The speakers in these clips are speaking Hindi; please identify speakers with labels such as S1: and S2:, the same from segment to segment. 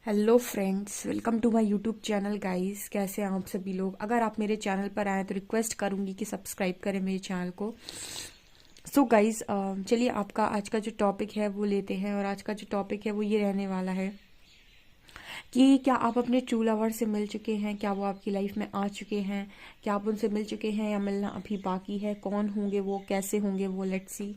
S1: Hello friends, welcome to my YouTube channel guys. कैसे हैं आप सभी लोग? अगर आप मेरे चैनल पर आए तो रिक्वेस्ट करूंगी कि सब्सक्राइब करें मेरे चैनल को। सो गाइस, चलिए आपका आज का जो टॉपिक है वो लेते हैं। और आज का जो टॉपिक है वो ये रहने वाला है कि क्या आप अपने ट्रू लवर से मिल चुके हैं? क्या वो आपकी लाइफ में आ चुके हैं? क्या आप उनसे मिल चुके हैं या मिलना अभी बाकी है? कौन होंगे वो, कैसे होंगे वो, लेट्स सी।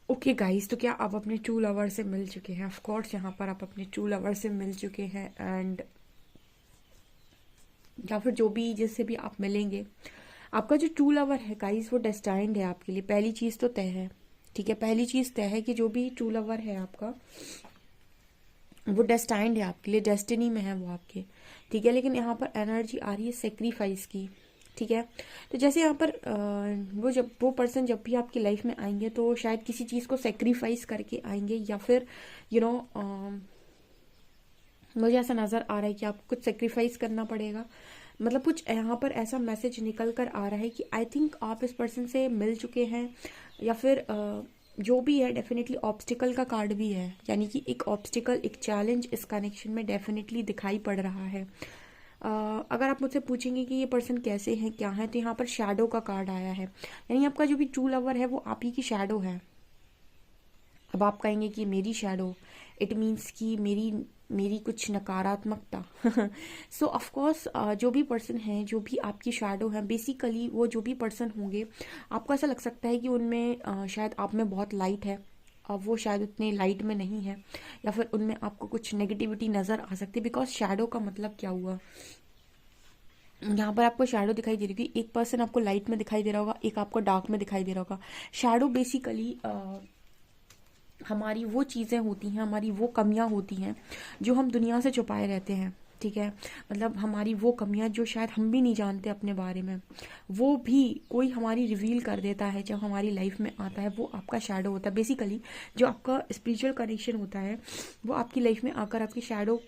S1: ओके गाइस, तो क्या आप अपने ट्रू लवर से मिल चुके हैं? ऑफ कोर्स यहाँ पर आप अपने ट्रू लवर से मिल चुके हैं। एंड या फिर जो भी जिससे भी आप मिलेंगे, आपका जो ट्रू लवर है गाइस वो डेस्टाइंड है आपके लिए। पहली चीज तो तय है, ठीक है। पहली चीज तय है कि जो भी ट्रू लवर है आपका वो डेस्टाइंड है आपके लिए, डेस्टिनी में है वो आपके, ठीक है। लेकिन यहाँ पर एनर्जी आ रही है सेक्रीफाइस की, ठीक है। तो जैसे यहाँ पर वो पर्सन जब भी आपकी लाइफ में आएंगे तो शायद किसी चीज को सेक्रीफाइस करके आएंगे, या फिर यू you नो know, मुझे ऐसा नजर आ रहा है कि आपको कुछ सेक्रीफाइस करना पड़ेगा। मतलब कुछ यहाँ पर ऐसा मैसेज निकल कर आ रहा है कि आई थिंक आप इस पर्सन से मिल चुके हैं, या फिर जो भी है डेफिनेटली ऑब्स्टिकल का कार्ड भी है। यानी कि एक ऑब्स्टिकल, एक चैलेंज इस कनेक्शन में डेफिनेटली दिखाई पड़ रहा है। अगर आप मुझसे पूछेंगे कि ये पर्सन कैसे हैं, क्या है, तो यहाँ पर शैडो का कार्ड आया है। यानी आपका जो भी ट्रू लवर है वो आप ही की शैडो है। अब आप कहेंगे कि मेरी शैडो, इट मीन्स कि मेरी मेरी कुछ नकारात्मकता। सो ऑफ कोर्स जो भी पर्सन है, जो भी आपकी शैडो है, बेसिकली वो जो भी पर्सन होंगे, आपको ऐसा लग सकता है कि उनमें शायद आप में बहुत लाइट है, अब वो शायद उतने लाइट में नहीं है, या फिर उनमें आपको कुछ नेगेटिविटी नजर आ सकती है। बिकॉज शैडो का मतलब क्या हुआ, यहाँ पर आपको शैडो दिखाई दे रही थी। एक पर्सन आपको लाइट में दिखाई दे रहा होगा, एक आपको डार्क में दिखाई दे रहा होगा। शैडो बेसिकली हमारी वो चीज़ें होती हैं, हमारी वो कमियां होती हैं जो हम दुनिया से छुपाए रहते हैं, ठीक है, मतलब हमारी वो कमियां जो शायद हम भी नहीं जानते अपने बारे में, वो भी कोई हमारी रिवील कर देता है जब हमारी लाइफ में आता है। वो आपका शैडो होता है बेसिकली। जो आपका स्पिरिचुअल कनेक्शन होता है वो आपकी लाइफ में आकर आपकी शैडो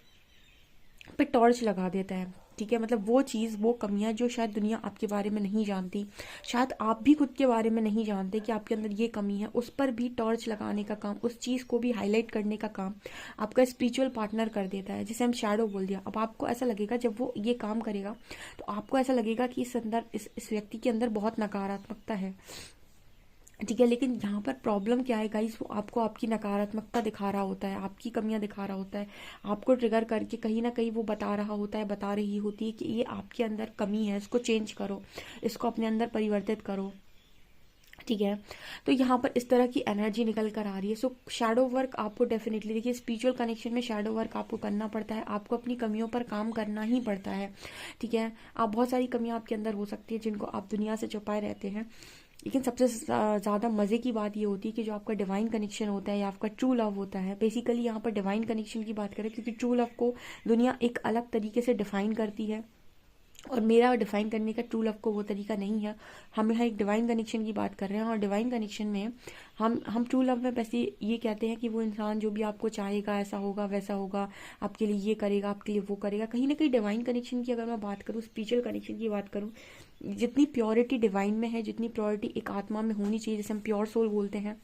S1: पे टॉर्च लगा देता है। ठीक है, मतलब वो चीज़, वो कमियां जो शायद दुनिया आपके बारे में नहीं जानती, शायद आप भी खुद के बारे में नहीं जानते कि आपके अंदर ये कमी है, उस पर भी टॉर्च लगाने का काम, उस चीज़ को भी हाईलाइट करने का काम आपका स्पिरिचुअल पार्टनर कर देता है, जिसे हम शैडो बोल दिया। अब आपको ऐसा लगेगा जब वो ये काम करेगा तो आपको ऐसा लगेगा कि इस व्यक्ति के अंदर बहुत नकारात्मकता है। ठीक है, लेकिन यहाँ पर प्रॉब्लम क्या है गाइस, वो आपको आपकी नकारात्मकता दिखा रहा होता है, आपकी कमियां दिखा रहा होता है, आपको ट्रिगर करके कहीं ना कहीं वो बता रहा होता है, बता रही होती है कि ये आपके अंदर कमी है, इसको चेंज करो, इसको अपने अंदर परिवर्तित करो। ठीक है, तो यहाँ पर इस तरह की एनर्जी निकल कर आ रही है। सो शैडो वर्क आपको डेफिनेटली, देखिए स्पिरिचुअल कनेक्शन में शैडो वर्क आपको करना पड़ता है, आपको अपनी कमियों पर काम करना ही पड़ता है। ठीक है, आप बहुत सारी कमियां आपके अंदर हो सकती है जिनको आप दुनिया से छुपाए रहते हैं, लेकिन सबसे ज़्यादा मज़े की बात ये होती है कि जो आपका डिवाइन कनेक्शन होता है या आपका ट्रू लव होता है, बेसिकली यहाँ पर डिवाइन कनेक्शन की बात करें क्योंकि ट्रू लव को दुनिया एक अलग तरीके से डिफाइन करती है और मेरा डिफाइन करने का ट्रू लव को वो तरीका नहीं है। हम यहाँ एक डिवाइन कनेक्शन की बात कर रहे हैं और डिवाइन कनेक्शन में हम ट्रू लव में वैसे ये कहते हैं कि वो इंसान जो भी आपको चाहेगा, ऐसा होगा वैसा होगा, आपके लिए ये करेगा, आपके लिए वो करेगा। कहीं ना कहीं डिवाइन कनेक्शन की अगर मैं बात करूँ, स्पिरिचुअल कनेक्शन की बात करूँ, जितनी प्योरिटी डिवाइन में है, जितनी प्योरिटी एक आत्मा में होनी चाहिए, जैसे हम प्योर सोल बोलते हैं,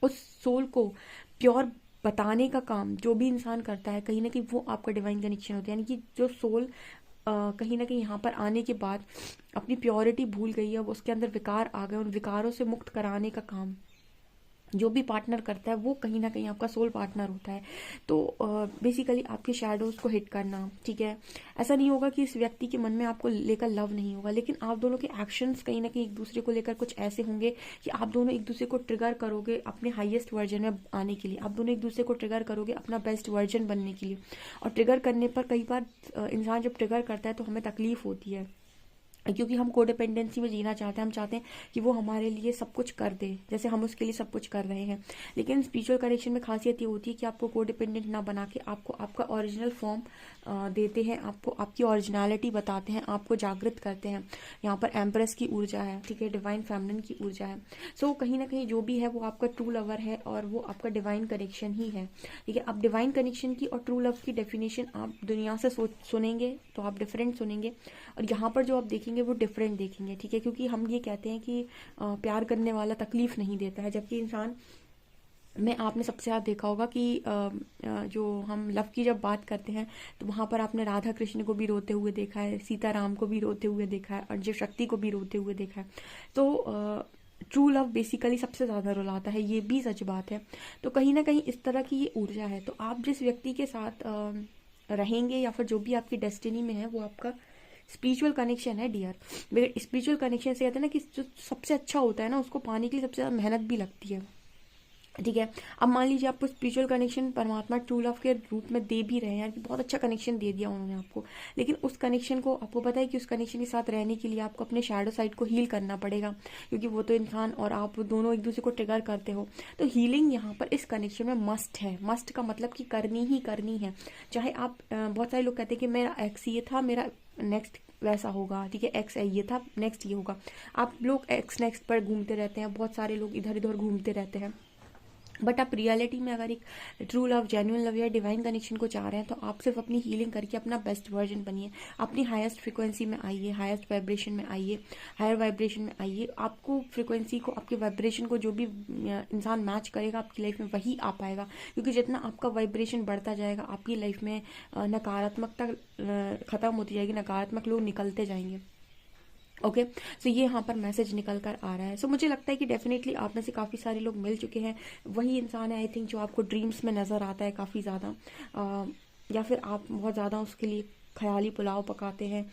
S1: उस सोल को प्योर बताने का काम जो भी इंसान करता है, कहीं ना कहीं वो आपका डिवाइन कनेक्शन होता है। यानी कि जो सोल कहीं ना कहीं यहाँ पर आने के बाद अपनी प्योरिटी भूल गई है, उसके अंदर विकार आ गए, उन विकारों से मुक्त कराने का काम जो भी पार्टनर करता है वो कहीं ना कहीं आपका सोल पार्टनर होता है। तो बेसिकली आपके शैडोज को हिट करना, ठीक है, ऐसा नहीं होगा कि इस व्यक्ति के मन में आपको लेकर लव नहीं होगा, लेकिन आप दोनों के एक्शंस कहीं ना कहीं एक दूसरे को लेकर कुछ ऐसे होंगे कि आप दोनों एक दूसरे को ट्रिगर करोगे अपने हाईएस्ट वर्जन में आने के लिए, आप दोनों एक दूसरे को ट्रिगर करोगे अपना बेस्ट वर्जन बनने के लिए। और ट्रिगर करने पर कई बार इंसान जब ट्रिगर करता है तो हमें तकलीफ होती है, क्योंकि हम कोडिपेंडेंसी में जीना चाहते हैं, हम चाहते हैं कि वो हमारे लिए सब कुछ कर दे जैसे हम उसके लिए सब कुछ कर रहे हैं। लेकिन स्पिरिचुअल कनेक्शन में खासियत ये होती है कि आपको कोडिपेंडेंट ना बना के आपको आपका ओरिजिनल फॉर्म देते हैं, आपको आपकी ओरिजिनलिटी बताते हैं, आपको जागृत करते हैं। यहाँ पर एम्प्रेस की ऊर्जा है, ठीक है, डिवाइन फेमिनिन की ऊर्जा है। सो कहीं ना कहीं जो भी है वो आपका ट्रू लवर है और वो आपका डिवाइन कनेक्शन ही है। ठीक है, अब डिवाइन कनेक्शन की और ट्रू लव की डेफिनेशन आप दुनिया से सुनेंगे तो आप डिफरेंट सुनेंगे, और यहाँ पर जो आप देखेंगे वो डिफरेंट देखेंगे। ठीक है, क्योंकि हम ये कहते हैं कि प्यार करने वाला तकलीफ नहीं देता है, जबकि इंसान में आपने सबसे ज़्यादा देखा होगा कि जो हम लव की जब बात करते हैं तो वहाँ पर आपने राधा कृष्ण को भी रोते हुए देखा है, सीताराम को भी रोते हुए देखा है, और शिव शक्ति को भी रोते हुए देखा है। तो ट्रू लव बेसिकली सबसे ज़्यादा रुलाता है, ये भी सच बात है। तो कहीं ना कहीं इस तरह की ये ऊर्जा है। तो आप जिस व्यक्ति के साथ रहेंगे या फिर जो भी आपकी डेस्टिनी में है वो आपका स्पिरिचुअल कनेक्शन है डियर। स्पिरिचुअल कनेक्शन से कहते हैं ना कि जो सबसे अच्छा होता है ना उसको पाने के लिए सबसे ज़्यादा मेहनत भी लगती है। ठीक है, अब मान लीजिए आपको स्पिरिचुअल कनेक्शन परमात्मा ट्रू लव के रूप में दे भी रहे हैं, कि बहुत अच्छा कनेक्शन दे दिया उन्होंने आपको, लेकिन उस कनेक्शन को आपको पता है कि उस कनेक्शन के साथ रहने के लिए आपको अपने शैडो साइड को हील करना पड़ेगा, क्योंकि वो तो इंसान और आप दोनों एक दूसरे को ट्रिगर करते हो। तो हीलिंग यहाँ पर इस कनेक्शन में मस्ट है। मस्ट का मतलब कि करनी ही करनी है। चाहे आप बहुत सारे लोग कहते हैं कि मेरा एक्स ये था, मेरा नेक्स्ट वैसा होगा, ठीक है, एक्स ये था, नेक्स्ट ये होगा। आप लोग एक्स नेक्स्ट पर घूमते रहते हैं, बहुत सारे लोग इधर उधर घूमते रहते हैं, बट आप रियलिटी में अगर एक ट्रू लव, जेन्युइन लव या डिवाइन कनेक्शन को चाह रहे हैं तो आप सिर्फ अपनी हीलिंग करके अपना बेस्ट वर्जन बनिए, अपनी हाईएस्ट फ्रिक्वेंसी में आइए, हाईएस्ट वाइब्रेशन में आइए, हायर वाइब्रेशन में आइए। आपको फ्रिक्वेंसी को, आपके वाइब्रेशन को जो भी इंसान मैच करेगा आपकी लाइफ में वही आ पाएगा, क्योंकि जितना आपका वाइब्रेशन बढ़ता जाएगा आपकी लाइफ में नकारात्मकता खत्म होती जाएगी, नकारात्मक लोग निकलते जाएंगे। ओके, सो ये यहाँ पर मैसेज निकल कर आ रहा है। सो मुझे लगता है कि डेफिनेटली आप में से काफ़ी सारे लोग मिल चुके हैं, वही इंसान है आई थिंक जो आपको ड्रीम्स में नज़र आता है काफ़ी ज़्यादा, या फिर आप बहुत ज़्यादा उसके लिए ख्याली पुलाव पकाते हैं।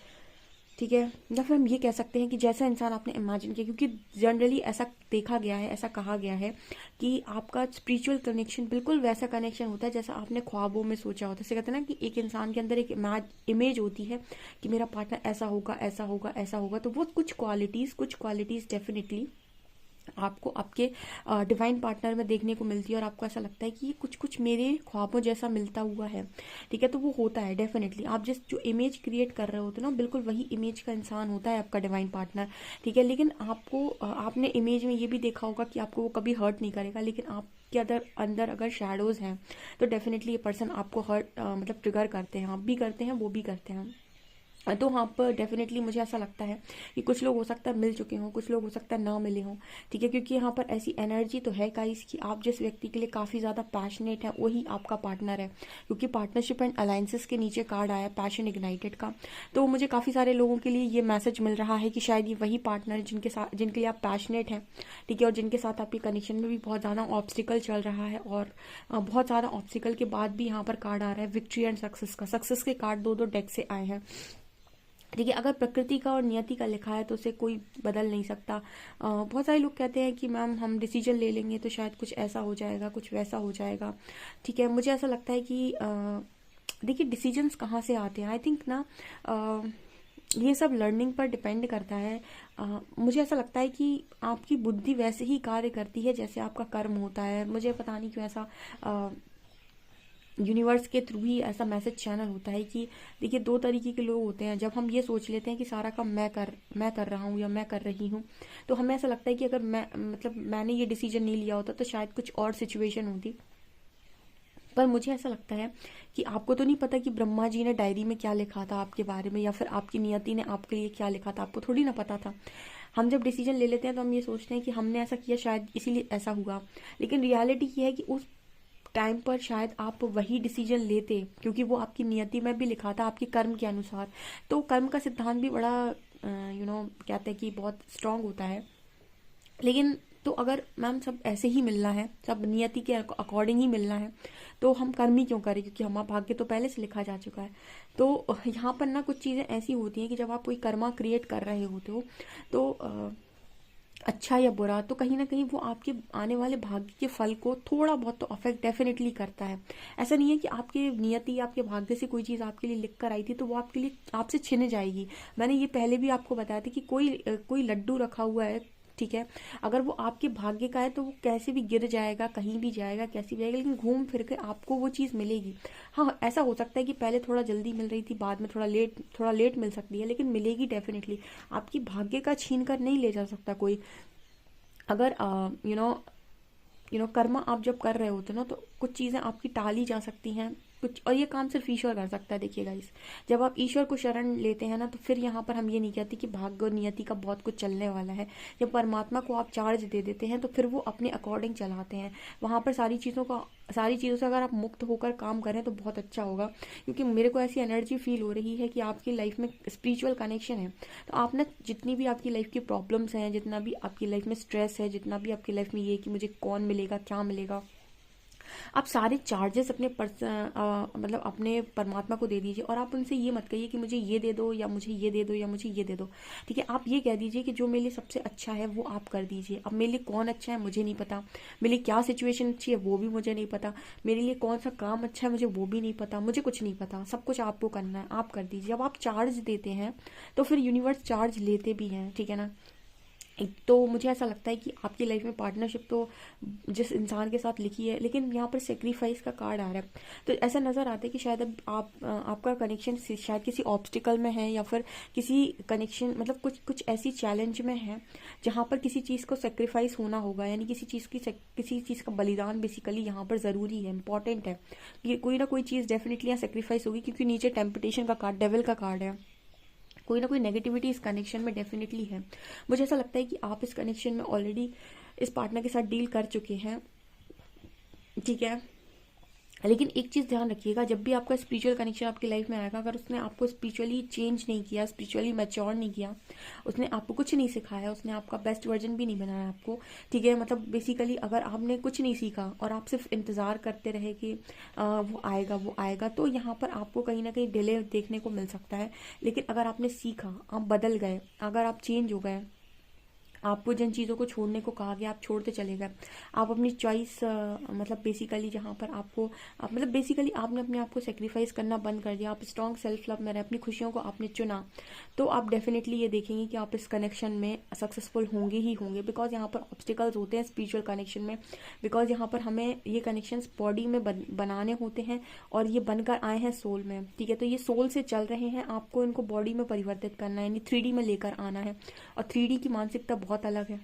S1: ठीक है, या फिर हम ये कह सकते हैं कि जैसा इंसान आपने इमेजिन किया, क्योंकि जनरली ऐसा देखा गया है, ऐसा कहा गया है कि आपका स्पिरिचुअल कनेक्शन बिल्कुल वैसा कनेक्शन होता है जैसा आपने ख्वाबों में सोचा होता है। जैसे कहते हैं ना कि एक इंसान के अंदर एक इमेज होती है कि मेरा पार्टनर ऐसा होगा, ऐसा होगा, ऐसा होगा। तो वो कुछ क्वालिटीज़ डेफिनेटली आपको आपके डिवाइन पार्टनर में देखने को मिलती है और आपको ऐसा लगता है कि ये कुछ कुछ मेरे ख्वाबों जैसा मिलता हुआ है। ठीक है, तो वो होता है डेफिनेटली। आप जिस जो इमेज क्रिएट कर रहे होते हो ना, बिल्कुल वही इमेज का इंसान होता है आपका डिवाइन पार्टनर। ठीक है, लेकिन आपको आपने इमेज में ये भी देखा होगा कि आपको वो कभी हर्ट नहीं करेगा, लेकिन आपके अंदर अंदर अगर शैडोज हैं तो डेफिनेटली ये पर्सन आपको हर्ट मतलब ट्रिगर करते हैं। आप भी करते हैं, वो भी करते हैं। तो वहाँ पर डेफिनेटली मुझे ऐसा लगता है कि कुछ लोग हो सकता है मिल चुके हों, कुछ लोग हो सकता है ना मिले हों। ठीक है, क्योंकि यहाँ पर ऐसी एनर्जी तो है गाइस कि आप जिस व्यक्ति के लिए काफ़ी ज़्यादा पैशनेट है वही आपका पार्टनर है, क्योंकि पार्टनरशिप एंड अलायंसेस के नीचे कार्ड आया पैशन इग्नाइटेड का। तो मुझे काफ़ी सारे लोगों के लिए ये मैसेज मिल रहा है कि शायद ये वही पार्टनर है जिनके लिए आप पैशनेट हैं। ठीक है, और जिनके साथ आपके कनेक्शन में भी बहुत ज़्यादा ऑब्स्टिकल चल रहा है, और बहुत ज़्यादा ऑब्स्टिकल के बाद भी यहाँ पर कार्ड आ रहा है विक्ट्री एंड सक्सेस का। सक्सेस के कार्ड दो दो डेक से आए हैं। ठीक है, अगर प्रकृति का और नियति का लिखा है तो उसे कोई बदल नहीं सकता। बहुत सारे लोग कहते हैं कि मैम हम डिसीजन ले लेंगे तो शायद कुछ ऐसा हो जाएगा, कुछ वैसा हो जाएगा। ठीक है, मुझे ऐसा लगता है कि देखिए डिसीजंस कहाँ से आते हैं, आई थिंक ना ये सब लर्निंग पर डिपेंड करता है। मुझे ऐसा लगता है कि आपकी बुद्धि वैसे ही कार्य करती है जैसे आपका कर्म होता है। मुझे पता नहीं क्यों ऐसा यूनिवर्स के थ्रू ही ऐसा मैसेज चैनल होता है कि देखिए दो तरीके के लोग होते हैं। जब हम ये सोच लेते हैं कि सारा काम मैं कर रहा हूँ या मैं कर रही हूँ, तो हमें ऐसा लगता है कि अगर मैंने ये डिसीजन नहीं लिया होता तो शायद कुछ और सिचुएशन होती। पर मुझे ऐसा लगता है कि आपको तो नहीं पता कि ब्रह्मा जी ने डायरी में क्या लिखा था आपके बारे में, या फिर आपकी नियति ने आपके लिए क्या लिखा था, आपको थोड़ी ना पता था। हम जब डिसीजन ले लेते हैं तो हम ये सोचते हैं कि हमने ऐसा किया शायद इसीलिए ऐसा हुआ, लेकिन रियलिटी ये है कि उस टाइम पर शायद आप वही डिसीजन लेते, क्योंकि वो आपकी नियति में भी लिखा था आपके कर्म के अनुसार। तो कर्म का सिद्धांत भी बड़ा कहते हैं कि बहुत स्ट्रांग होता है। लेकिन तो अगर मैम सब ऐसे ही मिलना है, सब नियति के अकॉर्डिंग ही मिलना है, तो हम कर्म ही क्यों करें, क्योंकि हमारा भाग्य तो पहले से लिखा जा चुका है। तो यहाँ पर ना कुछ चीज़ें ऐसी होती हैं कि जब आप कोई कर्मा क्रिएट कर रहे होते हो तो अच्छा या बुरा, तो कहीं ना कहीं वो आपके आने वाले भाग्य के फल को थोड़ा बहुत तो अफेक्ट डेफिनेटली करता है। ऐसा नहीं है कि आपके नियति आपके भाग्य से कोई चीज़ आपके लिए लिख कर आई थी तो वो आपके लिए आपसे छिन जाएगी। मैंने ये पहले भी आपको बताया था कि कोई लड्डू रखा हुआ है, ठीक है, अगर वो आपके भाग्य का है तो वो कैसे भी गिर जाएगा, कहीं भी जाएगा, कैसे भी जाएगा, लेकिन घूम फिर के आपको वो चीज़ मिलेगी। हाँ, ऐसा हो सकता है कि पहले थोड़ा जल्दी मिल रही थी, बाद में थोड़ा लेट मिल सकती है, लेकिन मिलेगी डेफिनेटली। आपकी भाग्य का छीन कर नहीं ले जा सकता कोई। अगर कर्मा आप जब कर रहे होते हो ना तो कुछ चीज़ें आपकी टाली जा सकती हैं कुछ, और ये काम सिर्फ ईश्वर कर सकता है। देखिए गाइस, जब आप ईश्वर को शरण लेते हैं ना तो फिर यहाँ पर हम ये नहीं कहते कि भाग्य और नियति का बहुत कुछ चलने वाला है। जब परमात्मा को आप चार्ज दे देते हैं तो फिर वो अपने अकॉर्डिंग चलाते हैं। वहाँ पर सारी चीज़ों से अगर आप मुक्त होकर काम करें तो बहुत अच्छा होगा, क्योंकि मेरे को ऐसी एनर्जी फील हो रही है कि आपकी लाइफ में स्पिरिचुअल कनेक्शन है। तो आप ना जितनी भी आपकी लाइफ की प्रॉब्लम्स हैं, जितना भी आपकी लाइफ में स्ट्रेस है, जितना भी आपकी लाइफ में ये कि मुझे कौन मिलेगा, क्या मिलेगा, आप सारे चार्जेस मतलब अपने परमात्मा को दे दीजिए। और आप उनसे ये मत कहिए कि मुझे ये दे दो या मुझे ये दे दो या मुझे ये दे दो। ठीक है, आप ये कह दीजिए कि जो मेरे लिए सबसे अच्छा है वो आप कर दीजिए। अब मेरे लिए कौन अच्छा है मुझे नहीं पता, मेरे लिए क्या सिचुएशन अच्छी है वो भी मुझे नहीं पता, मेरे लिए कौन सा काम अच्छा है मुझे वो भी नहीं पता, मुझे कुछ नहीं पता, सब कुछ आपको करना है, आप कर दीजिए। जब आप चार्ज देते हैं तो फिर यूनिवर्स चार्ज लेते भी हैं। ठीक है ना। तो मुझे ऐसा लगता है कि आपकी लाइफ में पार्टनरशिप तो जिस इंसान के साथ लिखी है, लेकिन यहाँ पर सेक्रीफाइस का कार्ड आ रहा है। तो ऐसा नज़र आता है कि शायद अब आपका कनेक्शन शायद किसी ऑब्स्टिकल में है, या फिर किसी कनेक्शन मतलब कुछ ऐसी चैलेंज में है जहाँ पर किसी चीज़ को सेक्रीफाइस होना होगा, यानी किसी चीज़ का बलिदान बेसिकली यहाँ पर ज़रूरी है, इंपॉर्टेंट है। ये कोई ना कोई चीज़ डेफिनेटली यहाँ सेक्रीफाइस होगी, क्योंकि नीचे टेम्पटेशन का कार्ड, डेविल का कार्ड है। कोई ना कोई नेगेटिविटी इस कनेक्शन में डेफिनेटली है। मुझे ऐसा लगता है कि आप इस कनेक्शन में ऑलरेडी इस पार्टनर के साथ डील कर चुके हैं। ठीक है, लेकिन एक चीज़ ध्यान रखिएगा, जब भी आपका स्पिरिचुअल कनेक्शन आपकी लाइफ में आएगा, अगर उसने आपको स्पिरिचुअली चेंज नहीं किया, स्पिरिचुअली मैच्योर नहीं किया, उसने आपको कुछ नहीं सिखाया, उसने आपका बेस्ट वर्जन भी नहीं बनाया आपको, ठीक है, मतलब बेसिकली अगर आपने कुछ नहीं सीखा और आप सिर्फ इंतज़ार करते रहे कि वो आएगा, तो यहाँ पर आपको कहीं ना कहीं डिले देखने को मिल सकता है। लेकिन अगर आपने सीखा, आप बदल गए, अगर आप चेंज हो गए, आपको जिन चीज़ों को छोड़ने को कहा गया आप छोड़ते चले गए। आप अपनी चॉइस मतलब बेसिकली जहाँ पर आपको मतलब बेसिकली आपने अपने आप को सेक्रीफाइस करना बंद कर दिया। आप स्ट्रॉन्ग सेल्फ लव में रहे, अपनी खुशियों को आपने चुना, तो आप डेफिनेटली ये देखेंगे कि आप इस कनेक्शन में सक्सेसफुल होंगे ही होंगे। बिकॉज यहाँ पर ऑब्स्टिकल्स होते हैं स्पिरिचुअल कनेक्शन में, बिकॉज यहाँ पर हमें ये कनेक्शंस बॉडी में बनाने होते हैं और ये बनकर आए हैं सोल में, ठीक है। तो ये सोल से चल रहे हैं, आपको इनको बॉडी में परिवर्तित करना है, यानी 3D में लेकर आना है। और 3D की मानसिकता बहुत अलग है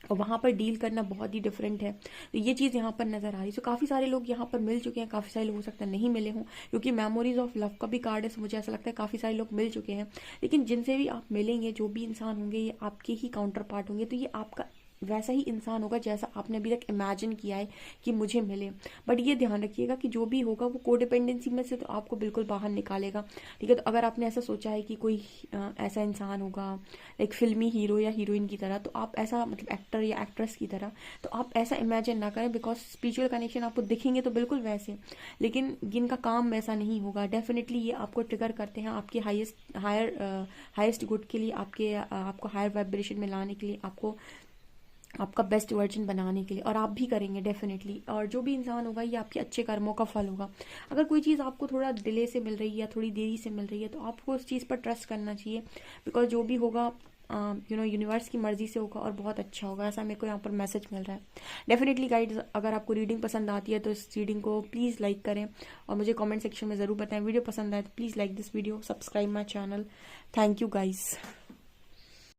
S1: और वहाँ पर डील करना बहुत ही डिफरेंट है। तो ये चीज़ यहाँ पर नज़र आ रही है। तो काफ़ी सारे लोग यहाँ पर मिल चुके हैं, काफ़ी सारे लोग हो सकता है नहीं मिले हों, क्योंकि मेमोरीज ऑफ लव का भी कार्ड है। मुझे ऐसा लगता है काफ़ी सारे लोग मिल चुके हैं, लेकिन जिनसे भी आप मिलेंगे, जो भी इंसान होंगे, ये आपके ही काउंटर पार्ट होंगे। तो ये आपका वैसा ही इंसान होगा जैसा आपने अभी तक इमेजिन किया है कि मुझे मिले। बट ये ध्यान रखिएगा कि जो भी होगा वो कोडिपेंडेंसी में से तो आपको बिल्कुल बाहर निकालेगा, ठीक है। तो अगर आपने ऐसा सोचा है कि कोई ऐसा इंसान होगा एक फिल्मी हीरो या हीरोइन की तरह, तो आप ऐसा मतलब एक्टर या एक्ट्रेस की तरह, तो आप ऐसा इमेजिन ना करें। बिकॉज स्पिरिचुअल कनेक्शन आपको दिखेंगे तो बिल्कुल वैसे, लेकिन जिनका काम वैसा नहीं होगा। डेफिनेटली ये आपको ट्रिगर करते हैं आपके हाईएस्ट गुड के लिए, आपको हायर वाइब्रेशन में लाने के लिए, आपको आपका बेस्ट वर्जन बनाने के लिए, और आप भी करेंगे डेफिनेटली। और जो भी इंसान होगा ये आपके अच्छे कर्मों का फल होगा। अगर कोई चीज़ आपको थोड़ा डिले से मिल रही है या थोड़ी देरी से मिल रही है, तो आपको उस चीज़ पर ट्रस्ट करना चाहिए। बिकॉज जो भी होगा यूनिवर्स की मर्जी से होगा और बहुत अच्छा होगा। ऐसा मेरे को यहाँ पर मैसेज मिल रहा है। डेफिनेटली गाइड्स, अगर आपको रीडिंग पसंद आती है तो इस रीडिंग को प्लीज़ लाइक करें और मुझे कमेंट सेक्शन में ज़रूर बताएं। वीडियो पसंद आए तो please like this video, subscribe my channel. Thank you guys.